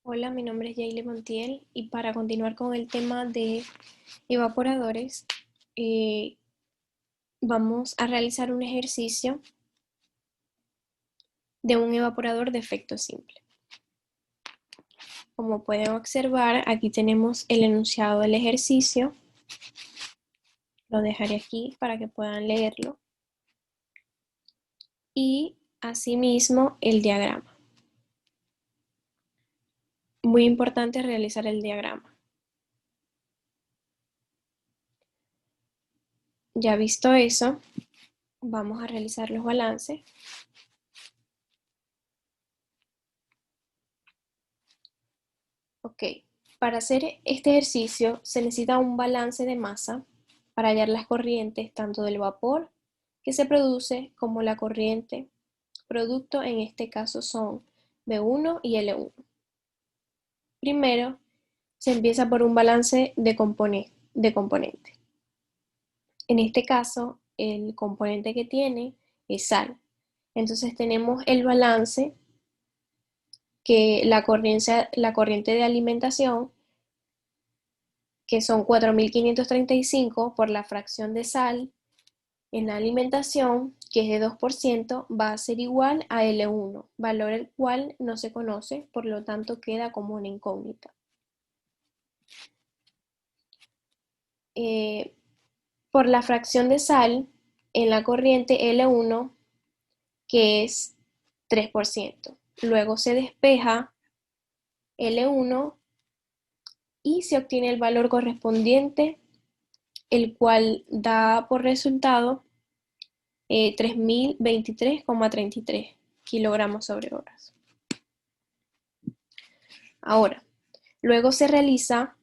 Hola, mi nombre es Yaile Montiel y para continuar con el tema de evaporadores, eh, vamos a realizar un ejercicio de un evaporador de efecto simple. Como pueden observar, aquí tenemos el enunciado del ejercicio. Lo dejaré aquí para que puedan leerlo. Y asimismo el diagrama. Muy importante realizar el diagrama. Ya visto eso, vamos a realizar los balances. Ok, para hacer este ejercicio se necesita un balance de masa para hallar las corrientes tanto del vapor que se produce como la corriente producto, en este caso son B1 y L1. Primero se empieza por un balance de componente. En este caso el componente que tiene es sal. Entonces tenemos el balance que la corriente de alimentación, que son 4.535 por la fracción de sal en la alimentación, que es de 2%, va a ser igual a L1, valor el cual no se conoce, por lo tanto queda como una incógnita. Por la fracción de sal en la corriente L1, que es 3%. Luego se despeja L1 y se obtiene el valor correspondiente, el cual da por resultado 3.023,33 kilogramos sobre horas. Ahora, luego se realiza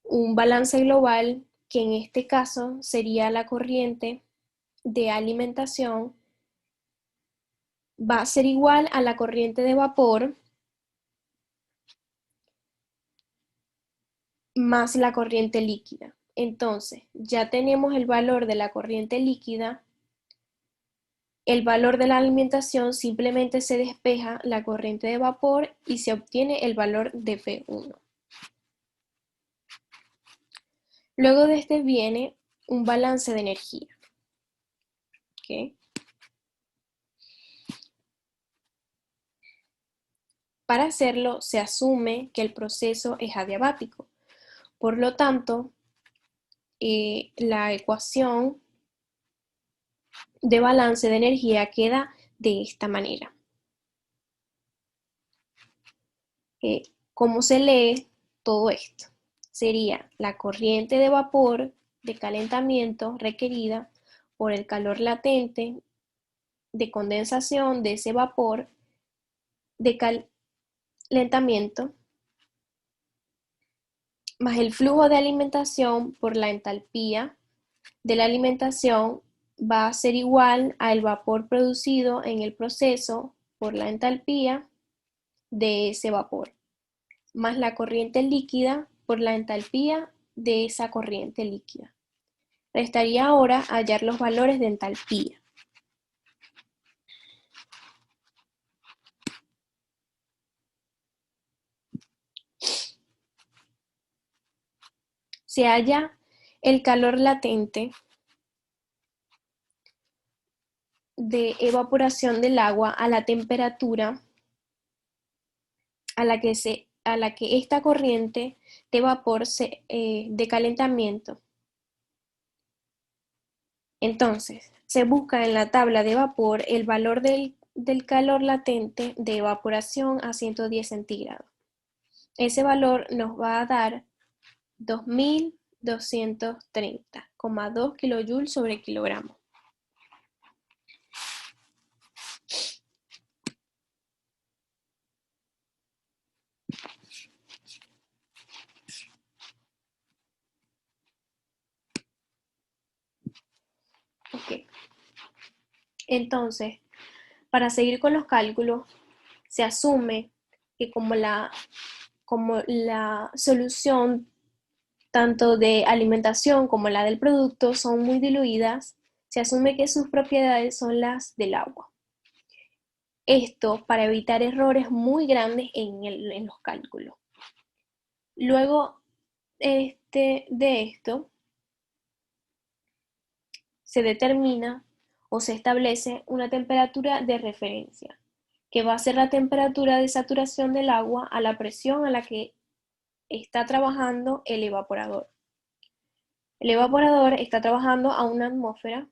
un balance global, que en este caso sería la corriente de alimentación, va a ser igual a la corriente de vapor más la corriente líquida. Entonces, ya tenemos el valor de la corriente líquida. El valor de la alimentación, simplemente se despeja la corriente de vapor y se obtiene el valor de V1. Luego de este viene un balance de energía. ¿Okay? Para hacerlo se asume que el proceso es adiabático. Por lo tanto, la ecuación de balance de energía queda de esta manera. ¿Cómo se lee todo esto? Sería la corriente de vapor de calentamiento requerida por el calor latente de condensación de ese vapor de calentamiento, más el flujo de alimentación por la entalpía de la alimentación, va a ser igual al vapor producido en el proceso por la entalpía de ese vapor, más la corriente líquida por la entalpía de esa corriente líquida. Restaría ahora hallar los valores de entalpía. Se halla el calor latente de evaporación del agua a la temperatura a la que esta corriente de vapor de calentamiento. Entonces, se busca en la tabla de vapor el valor del calor latente de evaporación a 110 centígrados. Ese valor nos va a dar 2.230,2 kilojoules sobre kilogramo. Okay. Entonces, para seguir con los cálculos, se asume que como la solución tanto de alimentación como la del producto son muy diluidas, se asume que sus propiedades son las del agua. Esto para evitar errores muy grandes en los cálculos. Luego de esto, se determina o se establece una temperatura de referencia, que va a ser la temperatura de saturación del agua a la presión a la que está trabajando el evaporador. El evaporador está trabajando a una atmósfera,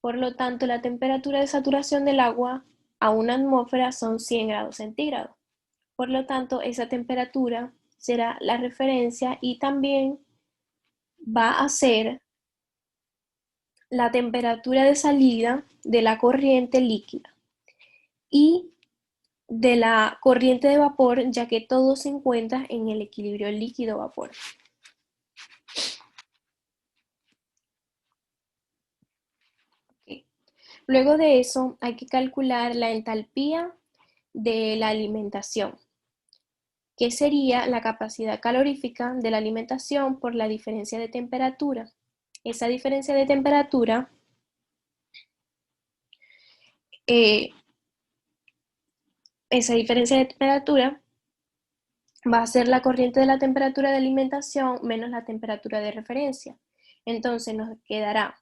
por lo tanto la temperatura de saturación del agua a una atmósfera son 100 grados centígrados. Por lo tanto, esa temperatura será la referencia y también va a ser la temperatura de salida de la corriente líquida y de la corriente de vapor, ya que todo se encuentra en el equilibrio líquido-vapor. Okay. Luego de eso hay que calcular la entalpía de la alimentación, que sería la capacidad calorífica de la alimentación por la diferencia de temperatura. Esa diferencia de temperatura eh, va a ser la corriente de la temperatura de alimentación menos la temperatura de referencia. Entonces nos quedará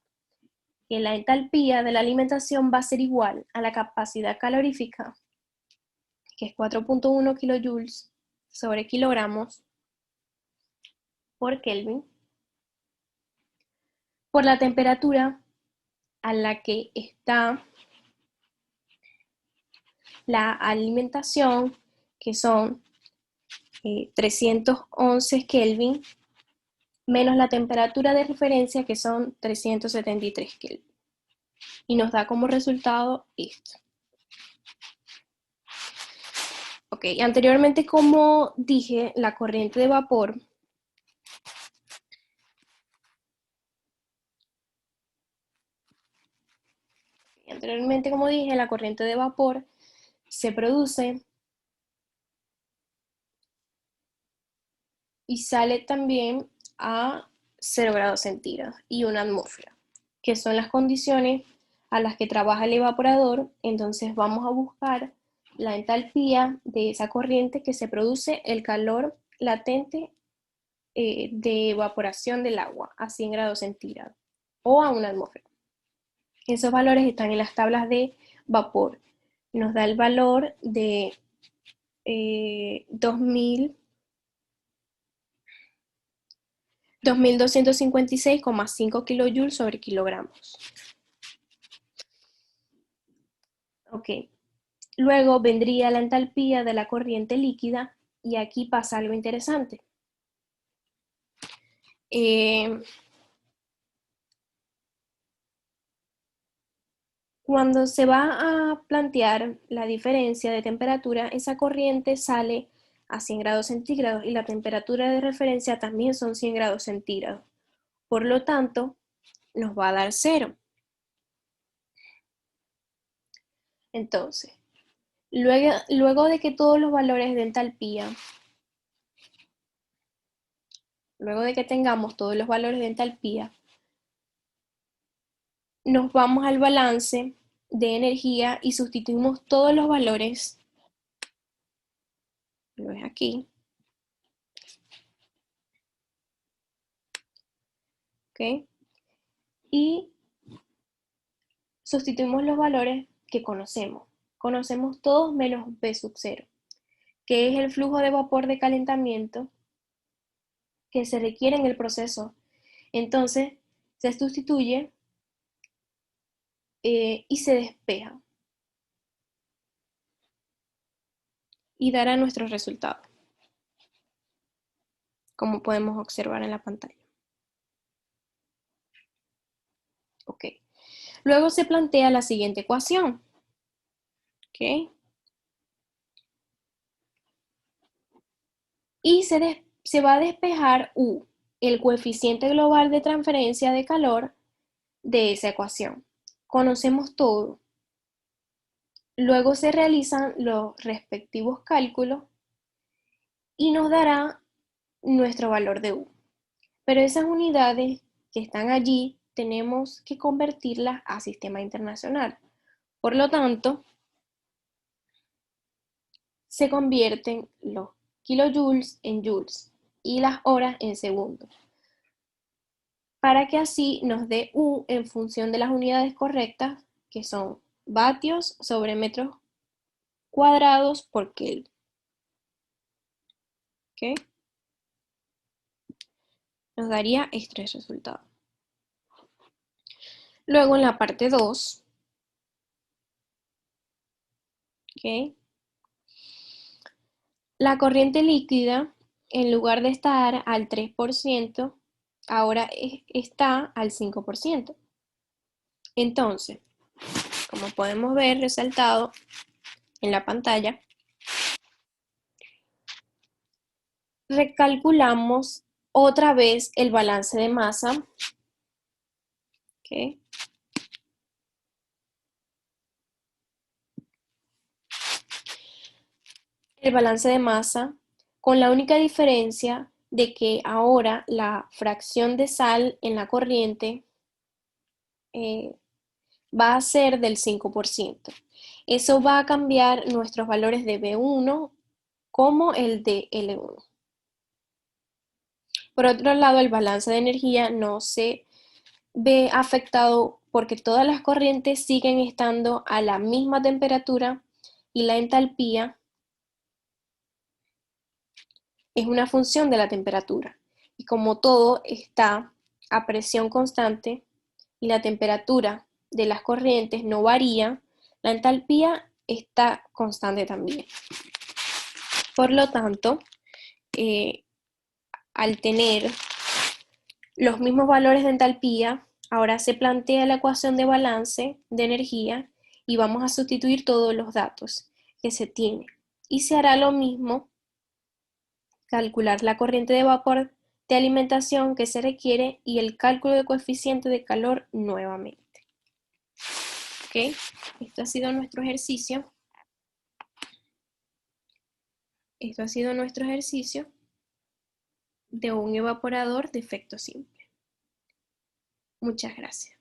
que la entalpía de la alimentación va a ser igual a la capacidad calorífica, que es 4.1 kilojoules sobre kilogramos por Kelvin, por la temperatura a la que está la alimentación, que son 311 Kelvin, menos la temperatura de referencia, que son 373 Kelvin. Y nos da como resultado esto. Ok, anteriormente, como dije, la corriente de vapor se produce y sale también a 0 grados centígrados y una atmósfera, que son las condiciones a las que trabaja el evaporador. Entonces vamos a buscar la entalpía de esa corriente que se produce el calor latente de evaporación del agua a 100 grados centígrados o a una atmósfera. Esos valores están en las tablas de vapor. Nos da el valor de 2256,5 kilojoules sobre kilogramos. Ok. Luego vendría la entalpía de la corriente líquida y aquí pasa algo interesante. Cuando se va a plantear la diferencia de temperatura, esa corriente sale a 100 grados centígrados y la temperatura de referencia también son 100 grados centígrados. Por lo tanto, nos va a dar 0. Entonces, luego de que todos los valores de entalpía, luego de que tengamos todos los valores de entalpía, nos vamos al balance de energía y sustituimos todos los valores, lo ves aquí, ¿ok? Y sustituimos los valores que conocemos. Conocemos todos menos B sub 0, que es el flujo de vapor de calentamiento que se requiere en el proceso. Entonces, se sustituye y se despeja. Y dará nuestros resultados, como podemos observar en la pantalla. Ok. Luego se plantea la siguiente ecuación. Ok. Y se va a despejar U, el coeficiente global de transferencia de calor de esa ecuación. Conocemos todo. Luego se realizan los respectivos cálculos y nos dará nuestro valor de U. Pero esas unidades que están allí tenemos que convertirlas a sistema internacional. Por lo tanto, se convierten los kilojoules en joules y las horas en segundos, para que así nos dé U en función de las unidades correctas, que son vatios sobre metros cuadrados por Kelvin. ¿Okay? Nos daría este resultado. Luego en la parte 2, ¿okay? La corriente líquida, en lugar de estar al 3%, ahora está al 5%. Entonces, como podemos ver resaltado en la pantalla, recalculamos otra vez el balance de masa. ¿Okay? El balance de masa, con la única diferencia de que ahora la fracción de sal en la corriente va a ser del 5%. Eso va a cambiar nuestros valores de B1 como el de L1. Por otro lado, el balance de energía no se ve afectado porque todas las corrientes siguen estando a la misma temperatura y la entalpía es una función de la temperatura. Y como todo está a presión constante y la temperatura de las corrientes no varía, la entalpía está constante también. Por lo tanto, al tener los mismos valores de entalpía, ahora se plantea la ecuación de balance de energía y vamos a sustituir todos los datos que se tienen. Y se hará lo mismo, calcular la corriente de vapor de alimentación que se requiere y el cálculo de coeficiente de calor nuevamente. ¿Ok? Esto ha sido nuestro ejercicio. Esto ha sido nuestro ejercicio de un evaporador de efecto simple. Muchas gracias.